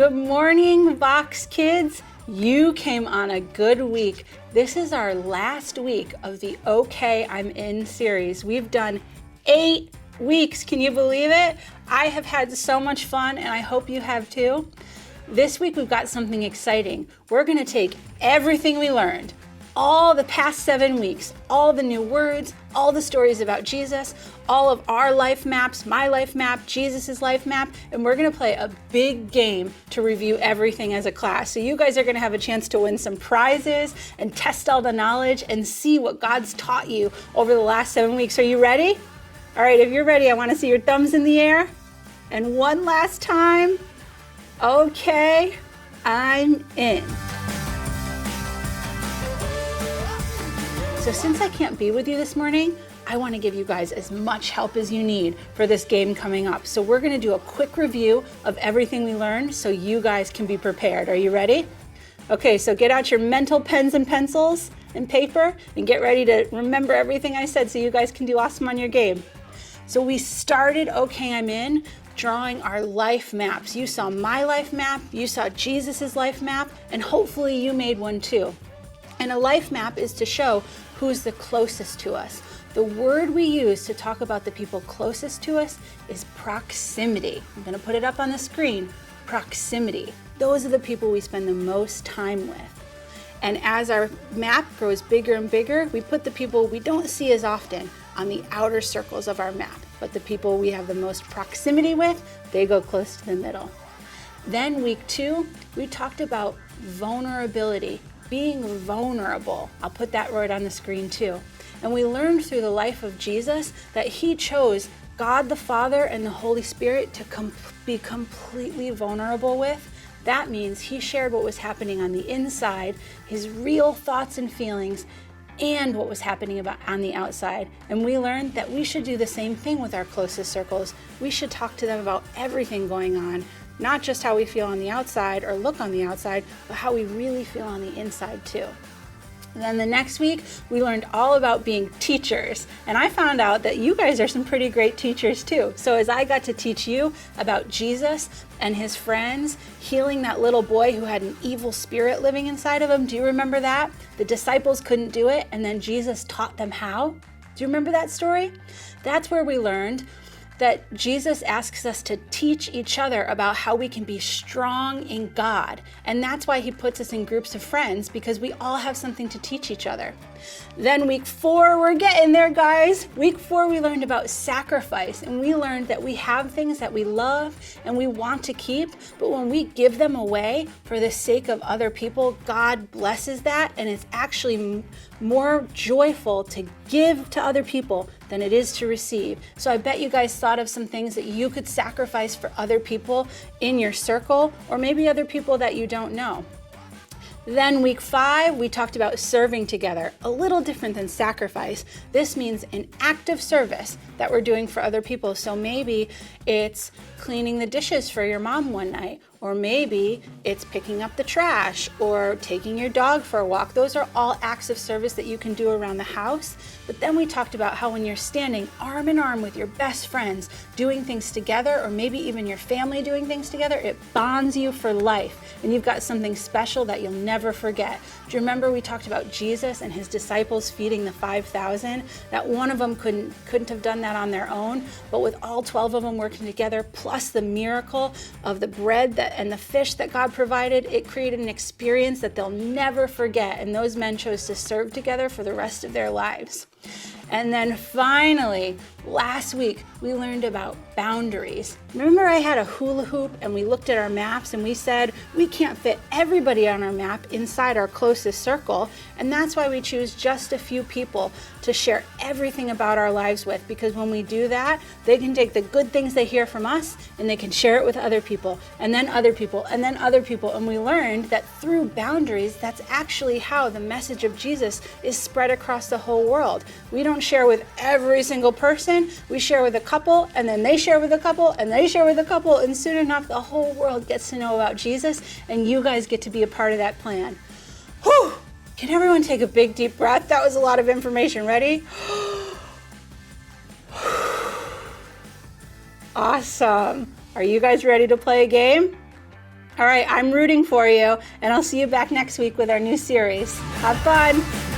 Good morning, Vox kids. You came on a good week. This is our last week of the OK, I'm In series. We've done 8 weeks. Can you believe it? I have had so much fun, and I hope you have too. This week we've got something exciting. We're going to take everything we learned, all the past 7 weeks, all the new words, all the stories about Jesus, all of our life maps, my life map, Jesus's life map, and we're going to play a big game to review everything as a class. So you guys are going to have a chance to win some prizes and test all the knowledge and see what God's taught you over the last 7 weeks. Are you ready? All right, if you're ready, I want to see your thumbs in the air. And one last time. Okay, I'm in. So since I can't be with you this morning, I want to give you guys as much help as you need for this game coming up. So we're going to do a quick review of everything we learned so you guys can be prepared. Are you ready? Okay, so get out your mental pens and pencils and paper and get ready to remember everything I said so you guys can do awesome on your game. So we started OK, I'm In, drawing our life maps. You saw my life map, you saw Jesus's life map, and hopefully you made one too. And a life map is to show who's the closest to us. The word we use to talk about the people closest to us is proximity. I'm going to put it up on the screen. Proximity. Those are the people we spend the most time with. And as our map grows bigger and bigger, we put the people we don't see as often on the outer circles of our map. But the people we have the most proximity with, they go close to the middle. Then week 2, we talked about vulnerability. Being vulnerable. I'll put that right on the screen too. And we learned through the life of Jesus that he chose God the Father and the Holy Spirit to be completely vulnerable with. That means he shared what was happening on the inside, his real thoughts and feelings, and what was happening on the outside. And we learned that we should do the same thing with our closest circles. We should talk to them about everything going on. Not just how we feel on the outside or look on the outside, but how we really feel on the inside too. And then the next week, we learned all about being teachers. And I found out that you guys are some pretty great teachers too. So as I got to teach you about Jesus and his friends healing that little boy who had an evil spirit living inside of him, do you remember that? The disciples couldn't do it, and then Jesus taught them how. Do you remember that story? That's where we learned that Jesus asks us to teach each other about how we can be strong in God. And that's why he puts us in groups of friends, because we all have something to teach each other. Then week 4, we're getting there, guys. Week 4, we learned about sacrifice, and we learned that we have things that we love and we want to keep, but when we give them away for the sake of other people, God blesses that, and it's actually more joyful to give to other people than it is to receive. So I bet you guys thought of some things that you could sacrifice for other people in your circle, or maybe other people that you don't know. Then week 5, we talked about serving together, a little different than sacrifice. This means an active service that we're doing for other people. So maybe it's cleaning the dishes for your mom one night, or maybe it's picking up the trash or taking your dog for a walk. Those are all acts of service that you can do around the house. But then we talked about how when you're standing arm in arm with your best friends doing things together, or maybe even your family doing things together, it bonds you for life, and you've got something special that you'll never forget. Do you remember we talked about Jesus and his disciples feeding the 5,000? That one of them couldn't have done that on their own, but with all 12 of them working together, plus the miracle of the bread and the fish that God provided, it created an experience that they'll never forget. And those men chose to serve together for the rest of their lives. And then finally, last week, we learned about boundaries. Remember I had a hula hoop and we looked at our maps and we said we can't fit everybody on our map inside our closest circle. And that's why we choose just a few people to share everything about our lives with, because when we do that, they can take the good things they hear from us and they can share it with other people, and then other people, and then other people. And we learned that through boundaries, that's actually how the message of Jesus is spread across the whole world. We don't share with every single person. We share with a couple, and then they share with a couple, and they share with a couple, and soon enough, the whole world gets to know about Jesus, and you guys get to be a part of that plan. Whew! Can everyone take a big, deep breath? That was a lot of information. Ready? Awesome. Are you guys ready to play a game? All right, I'm rooting for you, and I'll see you back next week with our new series. Have fun.